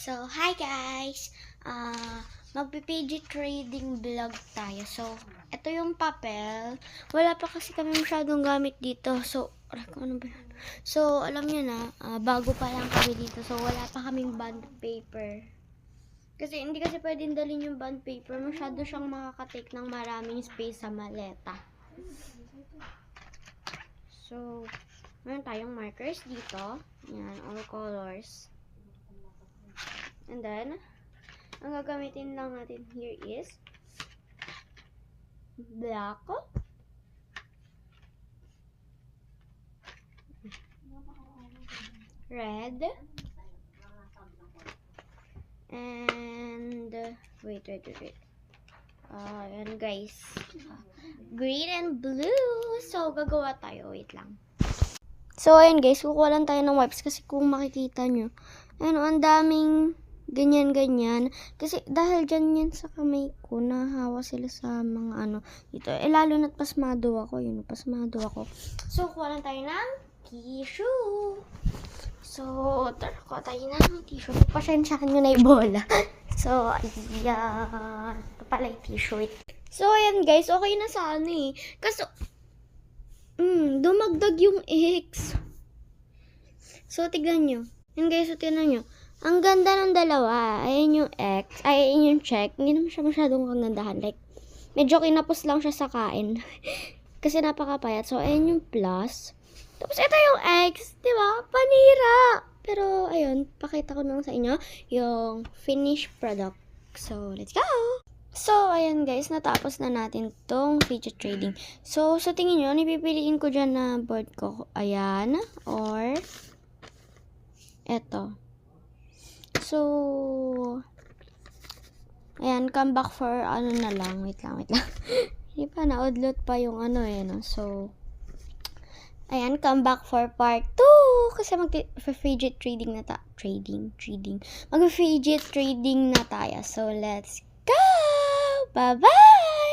So, hi guys! Magpipidget trading vlog tayo. So, ito yung papel. Wala pa kasi kami masyadong gamit dito. So, ano ba yan? So, alam nyo na, bago pa lang kami dito. So, wala pa kaming bond paper. Kasi hindi kasi pwedeng dalhin yung bond paper. Masyado siyang makakatake ng maraming space sa maleta. So, meron tayong markers dito. Yan, all colors. And then, ang gagamitin lang natin here is black, red, and wait. Ayan guys, green and blue. So, gagawa tayo. Wait lang. So, ayan guys, kukuha lang tayo ng wipes kasi kung makikita nyo, ano, ang daming ganyan. Kasi dahil dyan yan sa kamay ko, nahawa sila sa mga ano, dito. Lalo na't pasmado ako. So, kuha lang tayo ng tissue. So, kuha tayo ng tissue. Pasensyahan nyo na yung bola. So, ayan. Ito pala yung tissue. So, ayan guys, okay na sa ano eh. Kasi, dumagdag yung X. So, tignan nyo. Yan guys, so tignan nyo. Ang ganda ng dalawa. Ayan yung X. Ayan yung check. Hindi naman siya masyadong kagandahan. Like, medyo kinapos lang siya sa kain. Kasi napakapayat. So, ayan yung plus. Tapos, ito yung X. Diba? Panira. Pero, ayun. Pakita ko lang sa inyo yung finished product. So, let's go! So, ayan guys. Natapos na natin tong fidget trading. So, sa tingin nyo, pipiliin ko dyan na board ko. Ayan. Or, eto. So, ayan, come back for ano na lang. Wait lang. Hindi pa, na-odlot pa yung ano eh, no? So, ayan, come back for part 2. Kasi mag-fidget trading na tayo. Mag-fidget trading na tayo. So, let's go! Bye-bye!